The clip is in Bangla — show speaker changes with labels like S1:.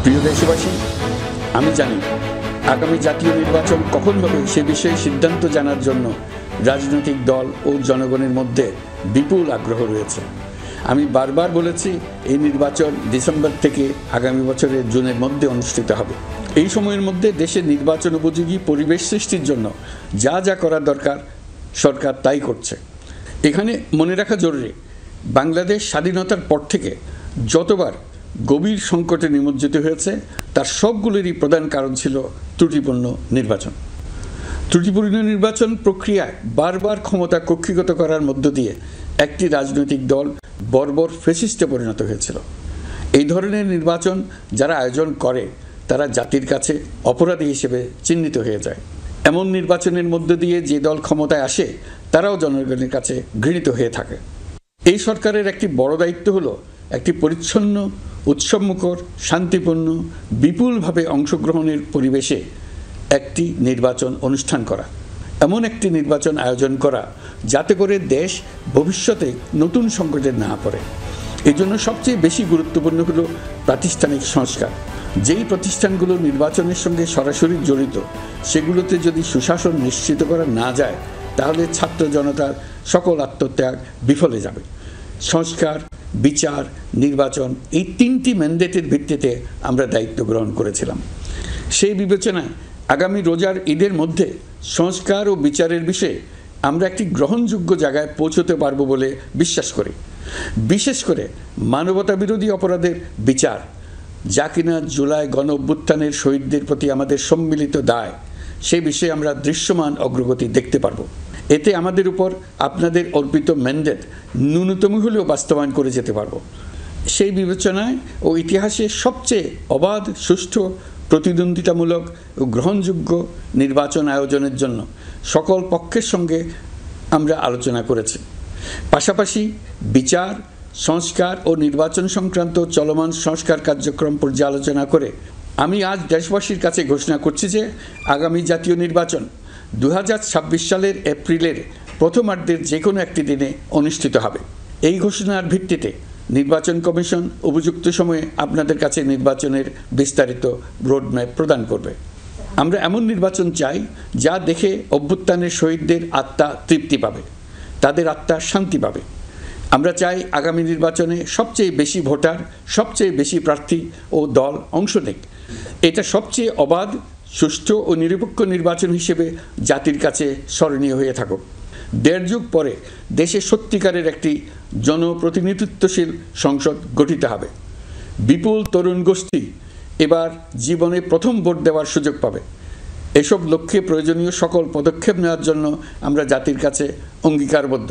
S1: প্রিয় দেশবাসী, আমি জানি আগামী জাতীয় নির্বাচন কখন হবে সে বিষয়ে সিদ্ধান্ত জানার জন্য রাজনৈতিক দল ও জনগণের মধ্যে বিপুল আগ্রহ রয়েছে। আমি বারবার বলেছি, এই নির্বাচন ডিসেম্বর থেকে আগামী বছরের জুনের মধ্যে অনুষ্ঠিত হবে। এই সময়ের মধ্যে দেশের নির্বাচন উপযোগী পরিবেশ সৃষ্টির জন্য যা যা করা দরকার সরকার তাই করছে। এখানে মনে রাখা জরুরি, বাংলাদেশ স্বাধীনতার পর থেকে যতবার গভীর সংকটে নিমজ্জিত হয়েছে তার সবগুলোরই প্রধান কারণ ছিল ত্রুটিপূর্ণ নির্বাচন। ত্রুটিপূর্ণ নির্বাচন প্রক্রিয়ায় বারবার ক্ষমতা কক্ষিগত করার মধ্য দিয়ে একটি রাজনৈতিক দল বর্বর ফ্যাসিস্টে পরিণত হয়েছিল। এই ধরনের নির্বাচন যারা আয়োজন করে তারা জাতির কাছে অপরাধী হিসেবে চিহ্নিত হয়ে যায়। এমন নির্বাচনের মধ্য দিয়ে যে দল ক্ষমতায় আসে তারাও জনগণের কাছে ঘৃণিত হয়ে থাকে। এই সরকারের একটি বড় দায়িত্ব হলো একটি পরিচ্ছন্ন, উৎসবমুখর, শান্তিপূর্ণ, বিপুলভাবে অংশগ্রহণের পরিবেশে একটি নির্বাচন অনুষ্ঠান করা, এমন একটি নির্বাচন আয়োজন করা যাতে করে দেশ ভবিষ্যতে নতুন সংকটে না পড়ে। এই জন্য সবচেয়ে বেশি গুরুত্বপূর্ণ হলো প্রাতিষ্ঠানিক সংস্কার। যেই প্রতিষ্ঠানগুলো নির্বাচনের সঙ্গে সরাসরি জড়িত সেগুলোতে যদি সুশাসন নিশ্চিত করা না যায় তাহলে ছাত্র জনতার সকল আত্মত্যাগ বিফলে যাবে। সংস্কার, বিচার, নির্বাচন এই তিনটি ম্যান্ডেটের ভিত্তিতে আমরা দায়িত্ব গ্রহণ করেছিলাম। সেই বিবেচনায় আগামী রোজার ঈদের মধ্যে সংস্কার ও বিচারের বিষয়ে আমরা একটি গ্রহণযোগ্য জায়গায় পৌঁছতে পারব বলে বিশ্বাস করি। বিশেষ করে মানবতা বিরোধী অপরাধের বিচার, যা কিনা জুলাই গণ অভ্যুত্থানের শহীদদের প্রতি আমাদের সম্মিলিত দায়, সে বিষয়ে আমরা দৃশ্যমান অগ্রগতি দেখতে পারব। এতে আমাদের উপর আপনাদের অর্পিত ম্যান্ডেট ন্যূনতম হলেও বাস্তবায়ন করে যেতে পারব। সেই বিবেচনায় ও ইতিহাসে সবচেয়ে অবাধ, সুষ্ঠু, প্রতিদ্বন্দ্বিতামূলক ও গ্রহণযোগ্য নির্বাচন আয়োজনের জন্য সকল পক্ষের সঙ্গে আমরা আলোচনা করেছি। পাশাপাশি বিচার, সংস্কার ও নির্বাচন সংক্রান্ত চলমান সংস্কার কার্যক্রম পর্যালোচনা করে আমি আজ দেশবাসীর কাছে ঘোষণা করছি যে আগামী জাতীয় নির্বাচন 2026 সালের এপ্রিলের প্রথমার্ধের যে কোনো একটি দিনে অনুষ্ঠিত হবে। এই ঘোষণার ভিত্তিতে নির্বাচন কমিশন উপযুক্ত সময়ে আপনাদের কাছে নির্বাচনের বিস্তারিত রোডম্যাপ প্রদান করবে। আমরা এমন নির্বাচন চাই যা দেখে অভ্যুত্থানের শহীদদের আত্মা তৃপ্তি পাবে, তাদের আত্মা শান্তি পাবে। আমরা চাই আগামী নির্বাচনে সবচেয়ে বেশি ভোটার, সবচেয়ে বেশি প্রার্থী ও দল অংশ নেক। এটা সবচেয়ে অবাধ, সুষ্ঠু ও নিরপেক্ষ নির্বাচন হিসেবে জাতির কাছে স্মরণীয় হয়ে থাকুক। 1.5 যুগ পরে দেশে সত্যিকারের একটি জনপ্রতিনিধিত্বশীল সংসদ গঠিত হবে। বিপুল তরুণ গোষ্ঠী এবার জীবনে প্রথম ভোট দেওয়ার সুযোগ পাবে। এসব লক্ষ্যে প্রয়োজনীয় সকল পদক্ষেপ নেওয়ার জন্য আমরা জাতির কাছে অঙ্গীকারবদ্ধ।